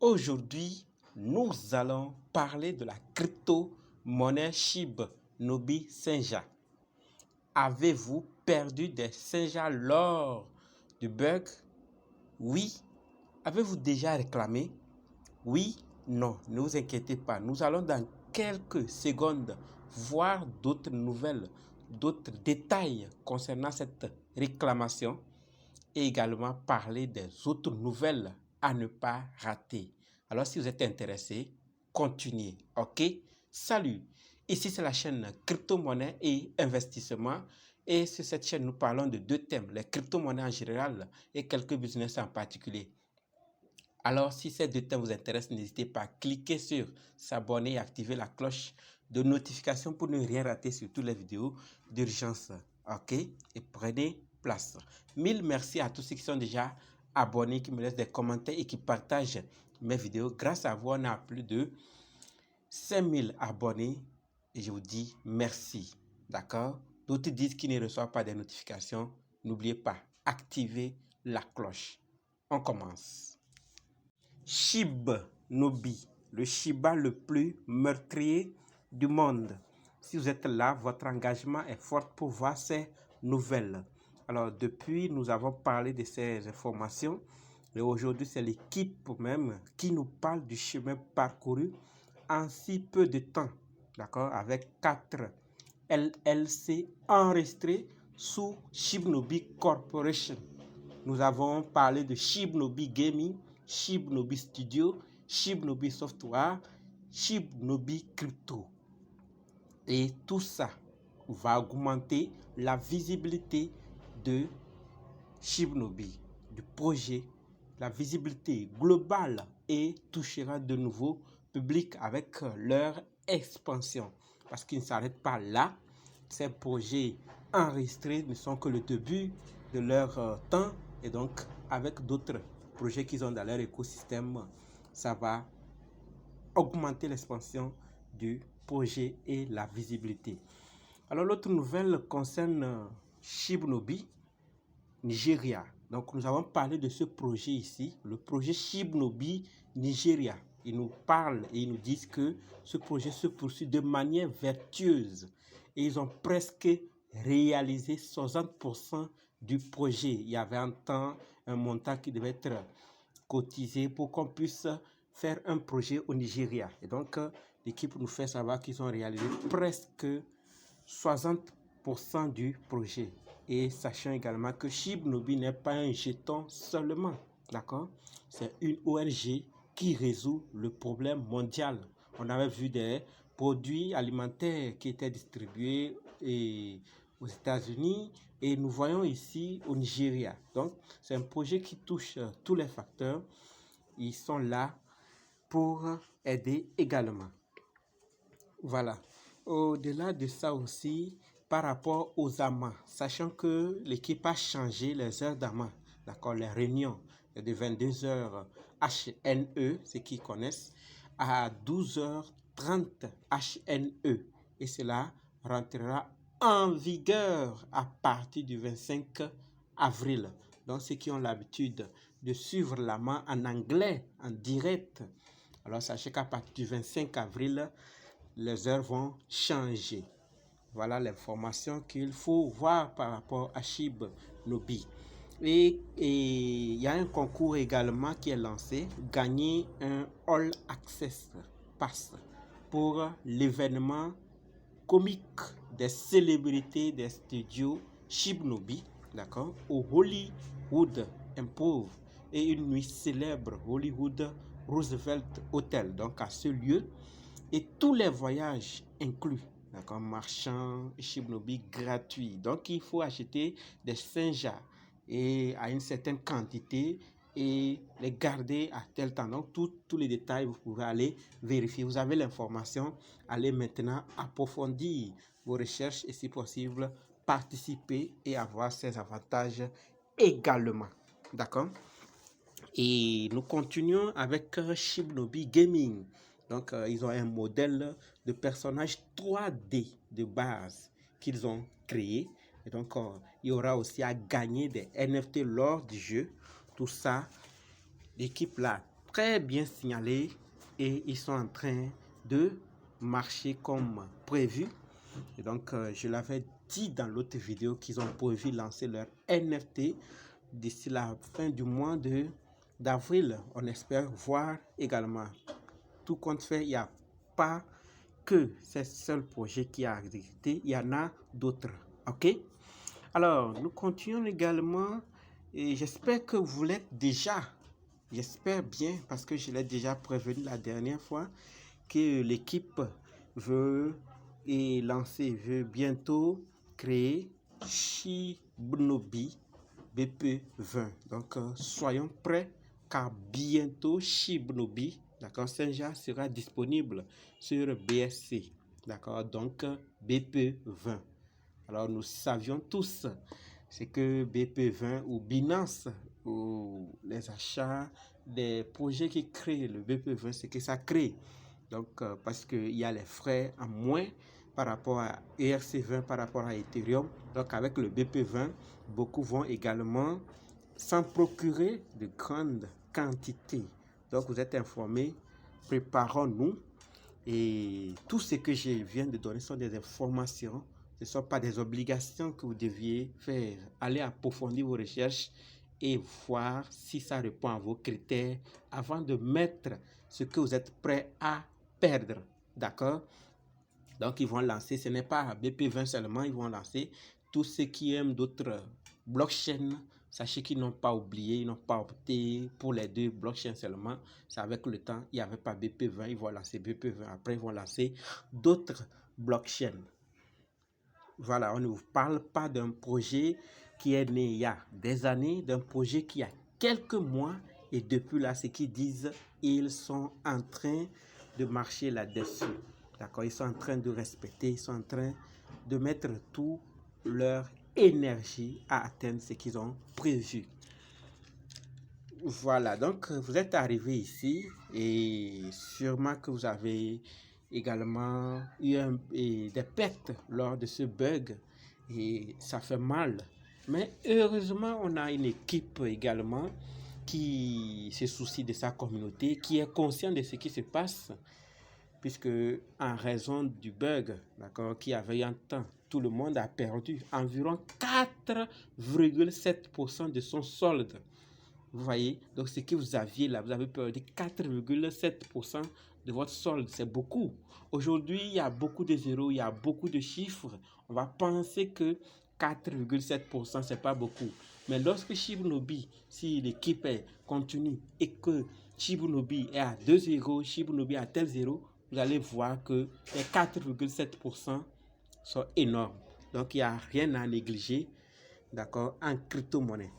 Aujourd'hui, nous allons parler de la crypto-monnaie SHIB Nobi Senja. Avez-vous perdu des Senja lors du bug? Oui. Avez-vous déjà réclamé? Oui, non, ne vous inquiétez pas. Nous allons dans quelques secondes voir d'autres nouvelles, d'autres détails concernant cette réclamation et également parler des autres nouvelles à ne pas rater. Alors si vous êtes intéressé, continuez, ok? Salut, ici c'est la chaîne crypto-monnaie et investissement et sur cette chaîne nous parlons de deux thèmes, les crypto-monnaies en général et quelques business en particulier. Alors si ces deux thèmes vous intéressent, n'hésitez pas à cliquer sur s'abonner et activer la cloche de notification pour ne rien rater sur toutes les vidéos d'urgence, ok? Et prenez place. Mille merci à tous ceux qui sont déjà abonnés, qui me laissent des commentaires et qui partagent mes vidéos. Grâce à vous, on a plus de 5000 abonnés et je vous dis merci, d'accord? D'autres disent qu'ils ne reçoivent pas des notifications. N'oubliez pas, activez la cloche. On commence. SHIB Nobi, le Shiba le plus meurtrier du monde. Si vous êtes là, votre engagement est fort pour voir ces nouvelles. Alors, depuis, nous avons parlé de ces informations. Et aujourd'hui, c'est l'équipe même qui nous parle du chemin parcouru en si peu de temps. D'accord? Avec 4 LLC enregistrés sous SHIB Nobi Corporation. Nous avons parlé de SHIB Nobi Gaming, SHIB Nobi Studio, SHIB Nobi Software, SHIB Nobi Crypto. Et tout ça va augmenter la visibilité de SHIB Nobi, du projet, la visibilité globale et touchera de nouveaux publics avec leur expansion. Parce qu'ils ne s'arrêtent pas là. Ces projets enregistrés ne sont que le début de leur temps. Et donc, avec d'autres projets qu'ils ont dans leur écosystème, ça va augmenter l'expansion du projet et la visibilité. Alors, l'autre nouvelle concerne SHIB Nobi Nigeria. Donc, nous avons parlé de ce projet ici, le projet SHIB Nobi Nigeria. Ils nous parlent et ils nous disent que ce projet se poursuit de manière vertueuse. Et ils ont presque réalisé 60% du projet. Il y avait un montant qui devait être cotisé pour qu'on puisse faire un projet au Nigeria. Et donc, l'équipe nous fait savoir qu'ils ont réalisé presque 60% du projet. Et sachant également que SHIB Nobi n'est pas un jeton seulement, d'accord? C'est une ONG qui résout le problème mondial. On avait vu des produits alimentaires qui étaient distribués aux États-Unis et nous voyons ici au Nigeria. Donc, c'est un projet qui touche tous les facteurs. Ils sont là pour aider également. Voilà. Au-delà de ça aussi, par rapport aux amas, sachant que l'équipe a changé les heures d'amas, d'accord, les réunions de 22h HNE, ceux qui connaissent, à 12h30 HNE. Et cela rentrera en vigueur à partir du 25 avril. Donc, ceux qui ont l'habitude de suivre l'AMA en anglais, en direct, alors sachez qu'à partir du 25 avril, les heures vont changer. Voilà l'information qu'il faut voir par rapport à SHIB Nobi. Et il y a un concours également qui est lancé, gagner un All Access Pass pour l'événement comique des célébrités des studios SHIB Nobi, d'accord, au Hollywood Improv et une nuit célèbre Hollywood Roosevelt Hotel, donc à ce lieu, et tous les voyages inclus, d'accord, marchand, SHIB Nobi gratuit. Donc il faut acheter des Senja et à une certaine quantité et les garder à tel temps. Donc tous les détails, vous pouvez aller vérifier. Vous avez l'information. Allez maintenant approfondir vos recherches et si possible participer et avoir ces avantages également. D'accord? Et nous continuons avec SHIB Nobi Gaming. Donc, ils ont un modèle de personnage 3D de base qu'ils ont créé. Et donc, il y aura aussi à gagner des NFT lors du jeu. Tout ça, l'équipe là très bien signalé et ils sont en train de marcher comme prévu. Et donc, je l'avais dit dans l'autre vidéo qu'ils ont prévu lancer leur NFT d'ici la fin du mois d'avril. On espère voir également. Tout compte fait, il n'y a pas que ce seul projet qui a existé, il y en a d'autres. Ok? Alors, nous continuons également et j'espère que vous l'êtes déjà. J'espère bien parce que je l'ai déjà prévenu la dernière fois que l'équipe veut veut bientôt créer Shibnobi BP20. Donc, soyons prêts car bientôt Shibnobi, d'accord, Senja sera disponible sur BSC, d'accord, donc BP20. Alors, nous savions tous c'est que BP20 ou Binance ou les achats des projets qui créent le BP20, c'est que ça crée. Donc, parce qu'il y a les frais en moins par rapport à ERC20, par rapport à Ethereum. Donc, avec le BP20, beaucoup vont également s'en procurer de grandes quantités. Donc, vous êtes informés, préparons-nous. Et tout ce que je viens de donner sont des informations. Ce ne sont pas des obligations que vous deviez faire. Allez approfondir vos recherches et voir si ça répond à vos critères avant de mettre ce que vous êtes prêt à perdre. D'accord? Donc, ils vont lancer, ce n'est pas BP20 seulement, ils vont lancer tous ceux qui aiment d'autres blockchains. Sachez qu'ils n'ont pas oublié, ils n'ont pas opté pour les deux blockchains seulement. C'est avec le temps, il n'y avait pas BP20, ils vont lancer BP20. Après, ils vont lancer d'autres blockchains. Voilà, on ne vous parle pas d'un projet qui est né il y a des années, d'un projet qui a quelques mois. Et depuis là, ce qu'ils disent, ils sont en train de marcher là-dessus. D'accord, ils sont en train de respecter, ils sont en train de mettre toute leur énergie à atteindre ce qu'ils ont prévu. Voilà, donc vous êtes arrivé ici et sûrement que vous avez également eu des pertes lors de ce bug et ça fait mal. Mais heureusement, on a une équipe également qui se soucie de sa communauté, qui est conscient de ce qui se passe, puisque en raison du bug, d'accord, qui avait eu un temps, tout le monde a perdu environ 4,7% de son solde. Vous voyez, donc ce que vous aviez là, vous avez perdu 4,7% de votre solde, c'est beaucoup. Aujourd'hui, il y a beaucoup de zéros, il y a beaucoup de chiffres. On va penser que 4,7%, c'est pas beaucoup. Mais lorsque Shibnobi, si l'équipe continue et que Shibnobi est à 2,0, Shibnobi à tel zéro, vous allez voir que les 4,7% sont énormes. Donc, il n'y a rien à négliger, d'accord, en crypto-monnaie.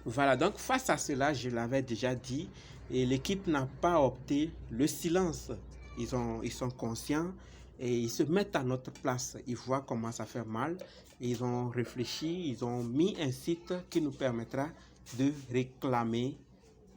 Voilà, donc face à cela, je l'avais déjà dit, et l'équipe n'a pas opté le silence. Ils sont conscients et ils se mettent à notre place. Ils voient comment ça fait mal. Ils ont réfléchi, ils ont mis un site qui nous permettra de réclamer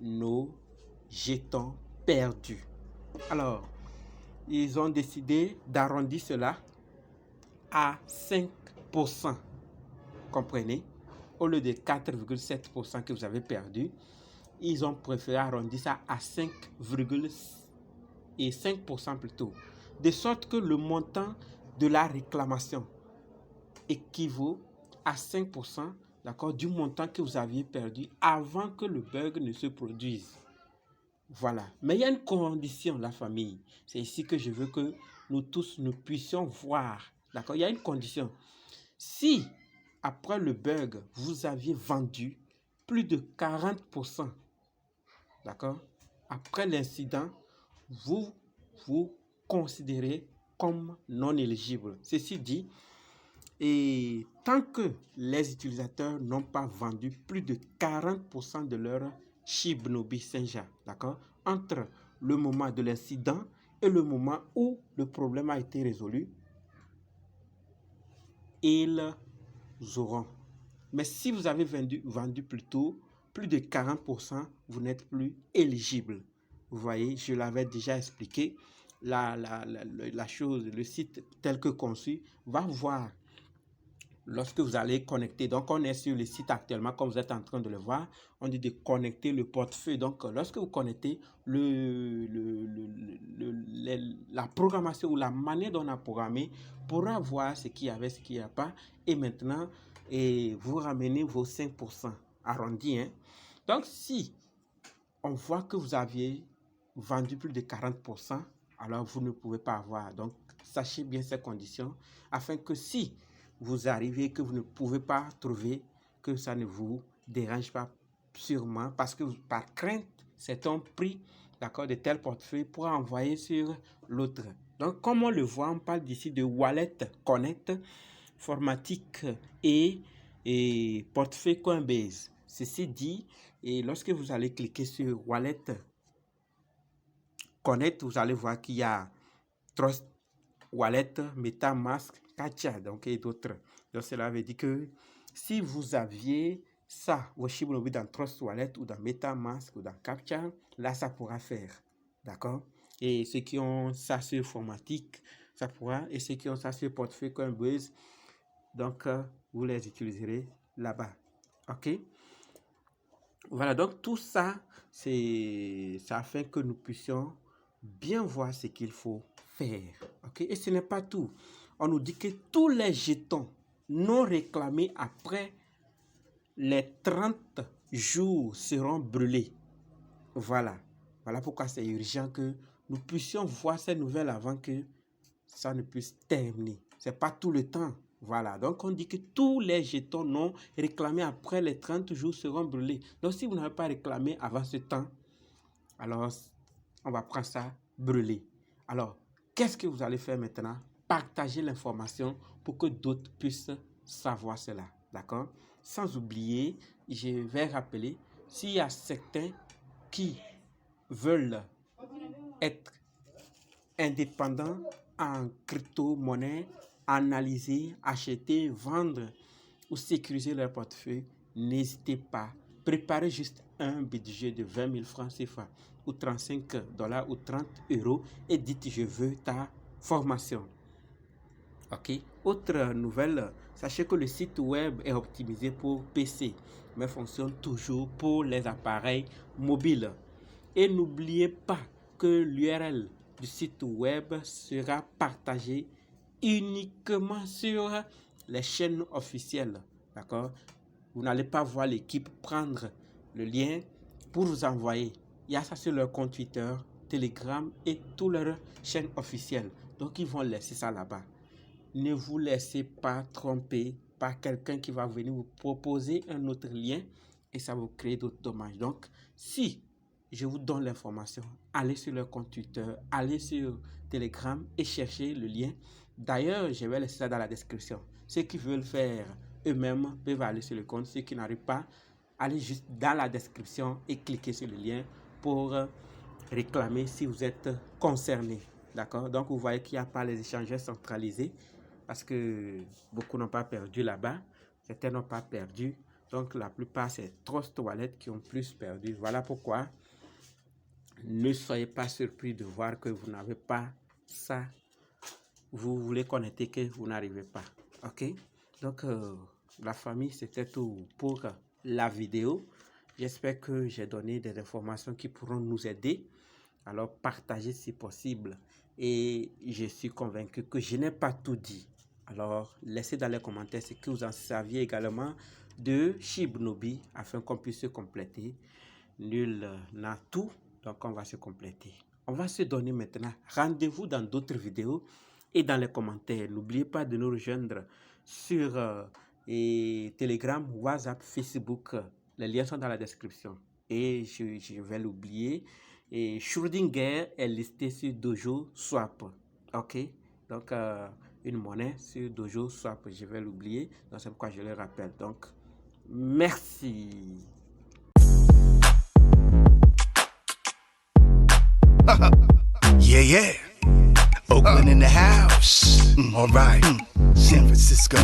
nos jetons perdus. Alors, ils ont décidé d'arrondir cela à 5%. Comprenez? Au lieu de 4,7% que vous avez perdu, ils ont préféré arrondir ça à 5,5% plutôt. De sorte que le montant de la réclamation équivaut à 5%, d'accord, du montant que vous aviez perdu avant que le bug ne se produise. Voilà. Mais il y a une condition, la famille. C'est ici que je veux que nous tous, nous puissions voir. D'accord? Il y a une condition. Si après le bug, vous aviez vendu plus de 40%, d'accord, après l'incident, vous considérez comme non éligible. Ceci dit, et tant que les utilisateurs n'ont pas vendu plus de 40% de leur Shibnobi Senja, d'accord, entre le moment de l'incident et le moment où le problème a été résolu, ils auront. Mais si vous avez vendu plutôt plus de 40%, vous n'êtes plus éligible. Vous voyez, je l'avais déjà expliqué. La chose, le site tel que conçu, va voir lorsque vous allez connecter, donc on est sur le site actuellement, comme vous êtes en train de le voir, on dit de connecter le portefeuille. Donc, lorsque vous connectez, la programmation ou la manière dont on a programmé pourra voir ce qu'il y avait, ce qu'il n'y a pas. Et maintenant, vous ramenez vos 5% arrondis. Hein. Donc, si on voit que vous aviez vendu plus de 40%, alors vous ne pouvez pas avoir. Donc, sachez bien ces conditions afin que si vous arrivez que vous ne pouvez pas trouver, que ça ne vous dérange pas sûrement parce que par crainte, c'est un prix, d'accord, de tel portefeuille pour envoyer sur l'autre. Donc, comme on le voit, on parle d'ici de Wallet Connect, Formatique et portefeuille Coinbase. Ceci dit, et lorsque vous allez cliquer sur Wallet Connect, vous allez voir qu'il y a Trust Wallet, MetaMask, Katia, donc et d'autres. Donc cela veut dire que si vous aviez ça, vos Shiba Inu dans Trust Wallet ou dans MetaMask ou dans Captcha, là ça pourra faire, d'accord? Et ceux qui ont ça sur Formatique, ça pourra, et ceux qui ont ça sur portefeuille Coinbase, donc vous les utiliserez là-bas, ok? Voilà, donc tout ça, ça fait que nous puissions bien voir ce qu'il faut faire, ok? Et ce n'est pas tout. On nous dit que tous les jetons non réclamés après les 30 jours seront brûlés. Voilà. Voilà pourquoi c'est urgent que nous puissions voir ces nouvelles avant que ça ne puisse terminer. Ce n'est pas tout le temps. Voilà. Donc, on dit que tous les jetons non réclamés après les 30 jours seront brûlés. Donc, si vous n'avez pas réclamé avant ce temps, alors on va prendre ça brûlé. Alors, qu'est-ce que vous allez faire maintenant? Partager l'information pour que d'autres puissent savoir cela. D'accord? Sans oublier, je vais rappeler, s'il y a certains qui veulent être indépendants en crypto-monnaie, analyser, acheter, vendre ou sécuriser leur portefeuille, n'hésitez pas. Préparez juste un budget de 20 000 francs CFA ou 35 $ ou 30 € et dites je veux ta formation. Ok. Autre nouvelle, sachez que le site web est optimisé pour PC, mais fonctionne toujours pour les appareils mobiles. Et n'oubliez pas que l'URL du site web sera partagée uniquement sur les chaînes officielles. D'accord? Vous n'allez pas voir l'équipe prendre le lien pour vous envoyer. Il y a ça sur leur compte Twitter, Telegram et toutes leurs chaînes officielles. Donc, ils vont laisser ça là-bas. Ne vous laissez pas tromper par quelqu'un qui va venir vous proposer un autre lien et ça va vous créer d'autres dommages. Donc, si je vous donne l'information, allez sur leur compte Twitter, allez sur Telegram et cherchez le lien. D'ailleurs, je vais laisser ça dans la description. Ceux qui veulent faire eux-mêmes peuvent aller sur le compte. Ceux qui n'arrivent pas, allez juste dans la description et cliquez sur le lien pour réclamer si vous êtes concerné. D'accord? Donc, vous voyez qu'il n'y a pas les échangeurs centralisés parce que beaucoup n'ont pas perdu là-bas. Certains n'ont pas perdu. Donc, la plupart, c'est Trust Wallet qui ont plus perdu. Voilà pourquoi ne soyez pas surpris de voir que vous n'avez pas ça. Vous voulez connecter que vous n'arrivez pas. Ok? Donc, la famille, c'était tout pour la vidéo. J'espère que j'ai donné des informations qui pourront nous aider. Alors, partagez si possible. Et je suis convaincu que je n'ai pas tout dit. Alors, laissez dans les commentaires ce que vous en saviez également de Shiba Inu afin qu'on puisse se compléter. Nul n'a tout, donc on va se compléter. On va se donner maintenant rendez-vous dans d'autres vidéos et dans les commentaires. N'oubliez pas de nous rejoindre sur Telegram, WhatsApp, Facebook. Les liens sont dans la description. Et je vais l'oublier. Et Schrödinger est listé sur Dojo Swap. Ok? Donc, une monnaie sur Dojo Swap. Je vais l'oublier. Donc, c'est pourquoi je le rappelle. Donc, merci. Yeah, yeah. Oakland in the house. All right. San Francisco.